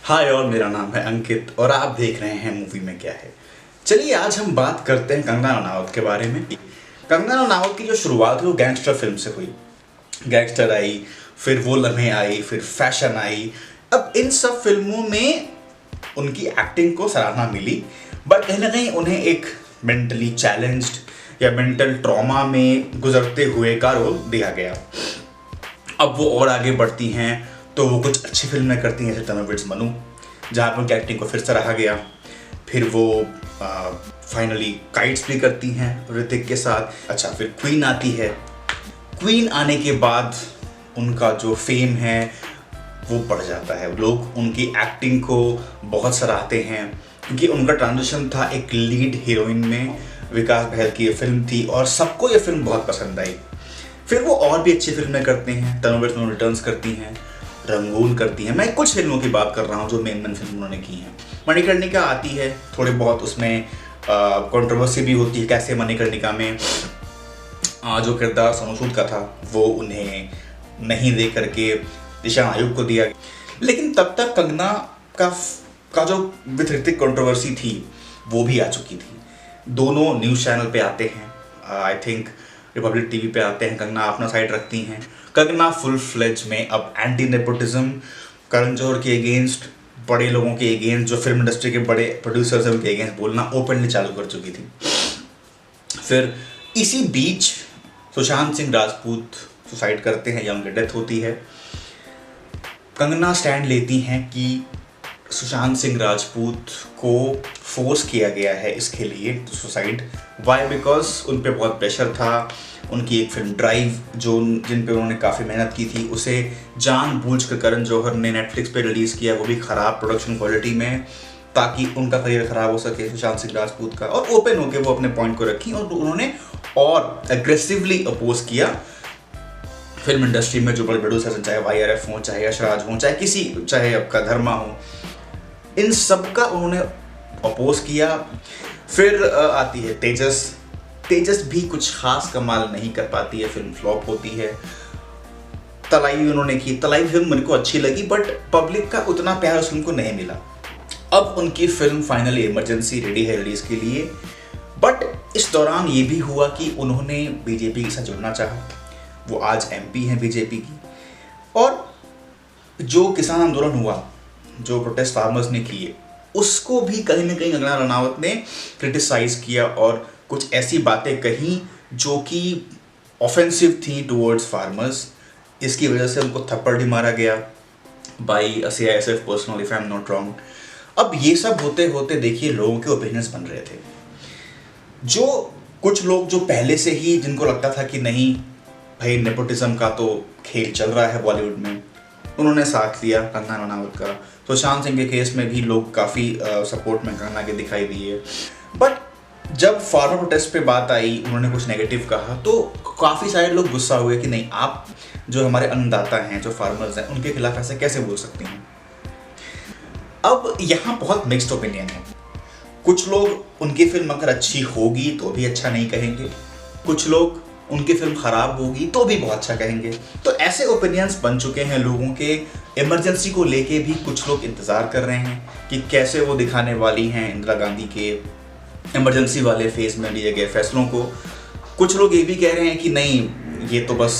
हाय और मेरा नाम है अंकित और आप देख रहे हैं मूवी में क्या है। चलिए आज हम बात करते हैं कंगना रनावत के बारे में। कंगना रनावत की जो शुरुआत हुई वो गैंगस्टर फिल्म से हुई। गैंगस्टर आई, फिर वो लम्हे आई, फिर फैशन आई। अब इन सब फिल्मों में उनकी एक्टिंग को सराहना मिली, बट कहीं ना कहीं उन्हें एक मेंटली चैलेंज्ड या मेंटल ट्रॉमा में गुजरते हुए का रोल दिया गया। अब वो और आगे बढ़ती हैं तो वो कुछ अच्छी फिल्में करती हैं, जैसे तमिल मनु, जहाँ पर उनकी एक्टिंग को फिर सराहा गया। फिर वो फाइनली काइट्स भी करती हैं ऋतिक के साथ। अच्छा, फिर क्वीन आती है। क्वीन आने के बाद उनका जो फेम है वो बढ़ जाता है। लोग उनकी एक्टिंग को बहुत सराहते हैं क्योंकि उनका ट्रांजिशन था एक लीड हीरोइन में। विकास बहल की ये फिल्म थी और सबको ये फिल्म बहुत पसंद आई। फिर वो और भी अच्छी फिल्में करते हैं, तनु रिटर्न्स करती हैं, रंगून करती हैं। मैं कुछ फिल्मों की बात कर रहा हूँ जो मेन फिल्म उन्होंने की हैं। मणिकर्णिका आती है, थोड़े बहुत उसमें कंट्रोवर्सी भी होती है, कैसे मणिकर्णिका में जो किरदार सोनू सूद का था वो उन्हें नहीं दे करके दिशा आयोग को दिया। लेकिन तब तक कंगना का जो विथ ऋतिक कंट्रोवर्सी थी वो भी आ चुकी थी। दोनों न्यूज़ चैनल पे आते हैं, आई थिंक रिपब्लिक टीवी पे आते हैं। कंगना अपना साइड रखती हैं। कंगना फुल फ्लेज में अब एंटी नेपोटिज्म, करण जौहर के अगेंस्ट, बड़े लोगों के अगेंस्ट, जो फिल्म इंडस्ट्री के बड़े प्रोड्यूसर्स हैं उनके अगेंस्ट बोलना ओपनली चालू कर चुकी थी। फिर इसी बीच सुशांत सिंह राजपूत सुसाइड करते हैं या उनकी डेथ होती है। कंगना स्टैंड लेती हैं कि सुशांत सिंह राजपूत को फोर्स किया गया है इसके लिए सुसाइड। वाई? बिकॉज उन पे बहुत प्रेशर था। उनकी एक फिल्म ड्राइव जिन पे उन्होंने काफ़ी मेहनत की थी उसे जानबूझकर करण जौहर ने नेटफ्लिक्स पे रिलीज़ किया, वो भी ख़राब प्रोडक्शन क्वालिटी में, ताकि उनका करियर ख़राब हो सके सुशांत सिंह राजपूत का। और ओपन होकर वो अपने पॉइंट को रखी और उन्होंने और एग्रेसिवली अपोज किया फिल्म इंडस्ट्री में जो बड़े प्रोड्यूसर्स हैं, चाहे YRF हो, चाहे यशराज हो, चाहे आपका धर्मा हो, इन सब का उन्होंने अपोज किया। फिर आती है तेजस भी कुछ खास कमाल नहीं कर पाती है, फिल्म फ्लॉप होती है। तलाई उन्होंने की, तलाई फिल्म मेरे को अच्छी लगी बट पब्लिक का उतना प्यार उस फिल्म को नहीं मिला। अब उनकी फिल्म फाइनली इमरजेंसी रेडी है रिलीज के लिए, बट इस दौरान ये भी हुआ कि उन्होंने बीजेपी के साथ जुड़ना चाहा। वो आज MP हैं बीजेपी की। और जो किसान आंदोलन हुआ, जो प्रोटेस्ट फार्मर्स ने किए, उसको भी कहीं ना कहीं कंगना रनावत ने क्रिटिसाइज किया और कुछ ऐसी बातें कही जो कि ऑफेंसिव थी टुवर्ड्स फार्मर्स। इसकी वजह से उनको थप्पड़ भी मारा गया by CISF personnel, if I am not wrong. अब ये सब होते होते देखिए लोगों के ओपिनियंस बन रहे थे। जो कुछ लोग जो पहले से ही जिनको लगता था कि नहीं भाई नेपोटिज्म का तो खेल चल रहा है बॉलीवुड में, उन्होंने साथ लिया कंगना रनावत का। सुशांत सिंह के केस में भी लोग काफ़ी सपोर्ट में कंगना के दिखाई दिए। बट जब फार्मर प्रोटेस्ट पे बात आई, उन्होंने कुछ नेगेटिव कहा तो काफ़ी सारे लोग गुस्सा हुए कि नहीं, आप जो हमारे अन्नदाता हैं, जो फार्मर्स हैं, उनके खिलाफ ऐसे कैसे बोल सकती हैं। अब यहाँ बहुत मिक्स्ड ओपिनियन है। कुछ लोग उनकी फिल्म अगर अच्छी होगी तो भी अच्छा नहीं कहेंगे, कुछ लोग उनकी फिल्म खराब होगी तो भी बहुत अच्छा कहेंगे। तो ऐसे ओपिनियंस बन चुके हैं लोगों के। इमरजेंसी को लेके भी कुछ लोग इंतज़ार कर रहे हैं कि कैसे वो दिखाने वाली हैं इंदिरा गांधी के इमरजेंसी वाले फेज़ में लिए गए फैसलों को। कुछ लोग ये भी कह रहे हैं कि नहीं, ये तो बस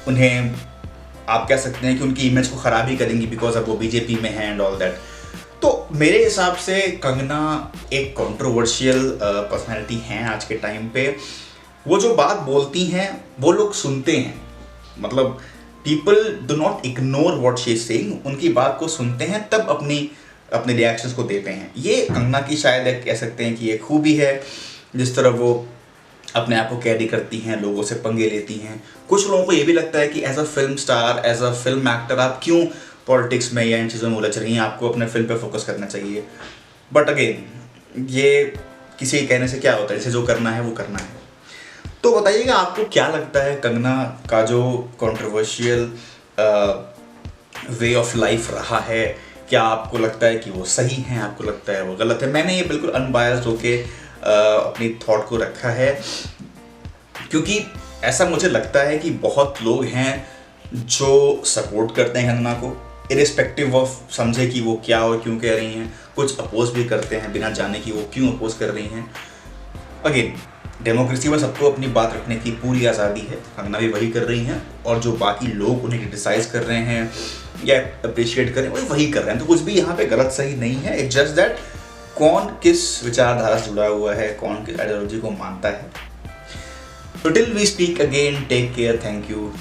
उन्हें आप कह सकते हैं कि उनकी इमेज को ख़राब ही करेंगी बिकॉज अब वो बीजेपी में हैं एंड ऑल दैट। तो मेरे हिसाब से कंगना एक कंट्रोवर्शियल पर्सनैलिटी हैं आज के टाइम पे। वो जो बात बोलती हैं वो लोग सुनते हैं, मतलब people do not ignore what she is saying, उनकी बात को सुनते हैं तब अपने रिएक्शंस को देते हैं। ये कंगना की शायद एक कह सकते हैं कि एक खूबी है, जिस तरह वो अपने आप को कैरी करती हैं, लोगों से पंगे लेती हैं। कुछ लोगों को ये भी लगता है कि as a film star, as a film actor आप क्यों पॉलिटिक्स में या इन चीज़ों में उलझ रही हैं, आपको अपने फिल्म पे फोकस करना चाहिए। बट अगेन ये किसी के कहने से क्या होता है, जैसे जो करना है वो करना है। तो बताइएगा आपको क्या लगता है कंगना का जो कंट्रोवर्शियल वे ऑफ लाइफ रहा है, क्या आपको लगता है कि वो सही हैं, आपको लगता है वो गलत है? मैंने ये बिल्कुल अनबायस्ड होके अपनी थॉट को रखा है क्योंकि ऐसा मुझे लगता है कि बहुत लोग हैं जो सपोर्ट करते हैं कंगना को, इरिस्पेक्टिव ऑफ समझे कि वो क्या और क्यों कह रही हैं। कुछ अपोज भी करते हैं बिना जाने कि वो क्यों अपोज कर रही हैं। अगेन डेमोक्रेसी में सबको अपनी बात रखने की पूरी आज़ादी है, कंगना भी वही कर रही हैं, और जो बाकी लोग उन्हें क्रिटिसाइज कर रहे हैं या अप्रिशिएट कर रहे हैं वही कर रहे हैं। तो कुछ भी यहाँ पे गलत सही नहीं है। इट्स जस्ट दैट कौन किस विचारधारा से जुड़ा हुआ है, कौन किस आइडियोलॉजी को मानता है। तो till we speak again, take care, thank you.